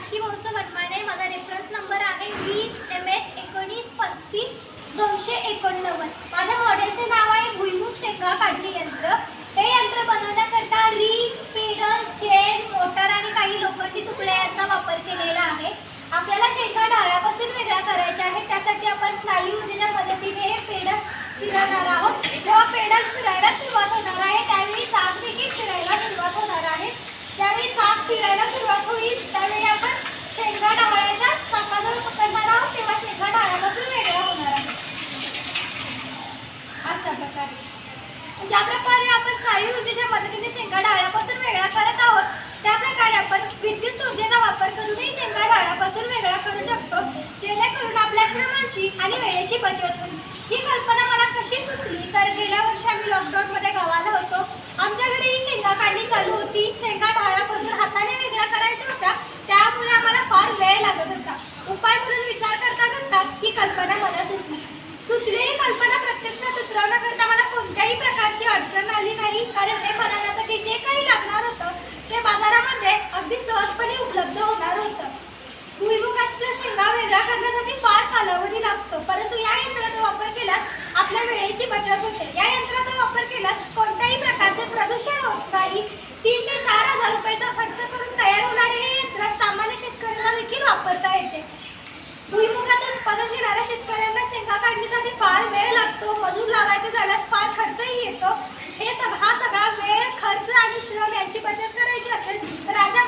साक्षी वंश वनमाने. माझा reference number आहे 20MH1935-289. माझ्या मॉडेलचे नाव आहे भुईमुग शेंगा काढणी यंत्र. हे यंत्र बनवण्याकरता रील, पेडल, चेन, मोटर आणि काही लोखंडी तुकड्या यांचा वापर केलेला आहे. आपल्याला शेंगा ढाळापासून वेगळ्या करायच्या आहे. त्यासाठी आपण स्नायू ऊर्जेच्या मदतीने हे पेडल फिरवणार आहोत. जेव्हा पेडल फिरायला सुरुवात होणार आहे त्यावेळी चाक देखील फिरायला सुरुवात होणार आहे. ज्यावेळी चाक फिरायला सुरुवात होईल त्यावेळी आपण शेंगा ढाळाच्या चाकाजवळ पकडणार आहोत, तेव्हा शेंगा ढाळापासून वेगळ्या होणार आहे. अशा प्रकारे ज्या प्रकारे आपण स्नायू ऊर्जेच्या मदतीने शेंगा ढाळापासून वेगळा करत आहोत त्या प्रकारे आपण विद्युत ऊर्जेचा वापर करूनही शेंगा ढाळापासून वेगळा करू शकतो, जेणेकरून आपल्या श्रमांची आणि वेळेची बचत होईल. ही कल्पना मला कशी सुचली तर गेल्या वर्षी आम्ही लॉकडाऊनमध्ये गावाला होतो. आमच्या घरी ही शेंगा काढणी चालू होती. शेंगा ढाळापासून हाताने वेगळ्या करायच्या होत्या, त्यामुळे आम्हाला फार वेळ लागत होता. उपाय म्हणून विचार करता करता ही कल्पना मला सुचलेली कल्पना प्रत्यक्षात उतरवण्याकरता मला कोणत्याही प्रकारची अडचण आली नाही, कारण ते बनवण्यासाठी जे काही लागणार होतं ते बाजारामध्ये अगदी सहजपणे उपलब्ध होणार होतं. भुईमुगाच्या शेंगा वेगळा करण्यासाठी फार कालावधी लागतो, परंतु या यंत्राचा वापर केल्यास आपल्या वेळेची बचत होते. या यंत्राचा वापर केल्यास कोणत्याही प्रकारचे प्रदूषण होत नाही. 3 ते 4 हजार रुपयाचा खर्च करून तयार होणारे हे यंत्र सामान्य शेतकऱ्यांना देखील वापरता येते. भुईमुगाचे उत्पादन घेणाऱ्या शेतकऱ्यांना शेंगा काढणीसाठी फार वेळ लागतो. मजूर लावायचे झाल्यास फार खर्चही येतो. हा सगळा वेळ, खर्च आणि श्रम यांची बचत करायची असेल तर अशा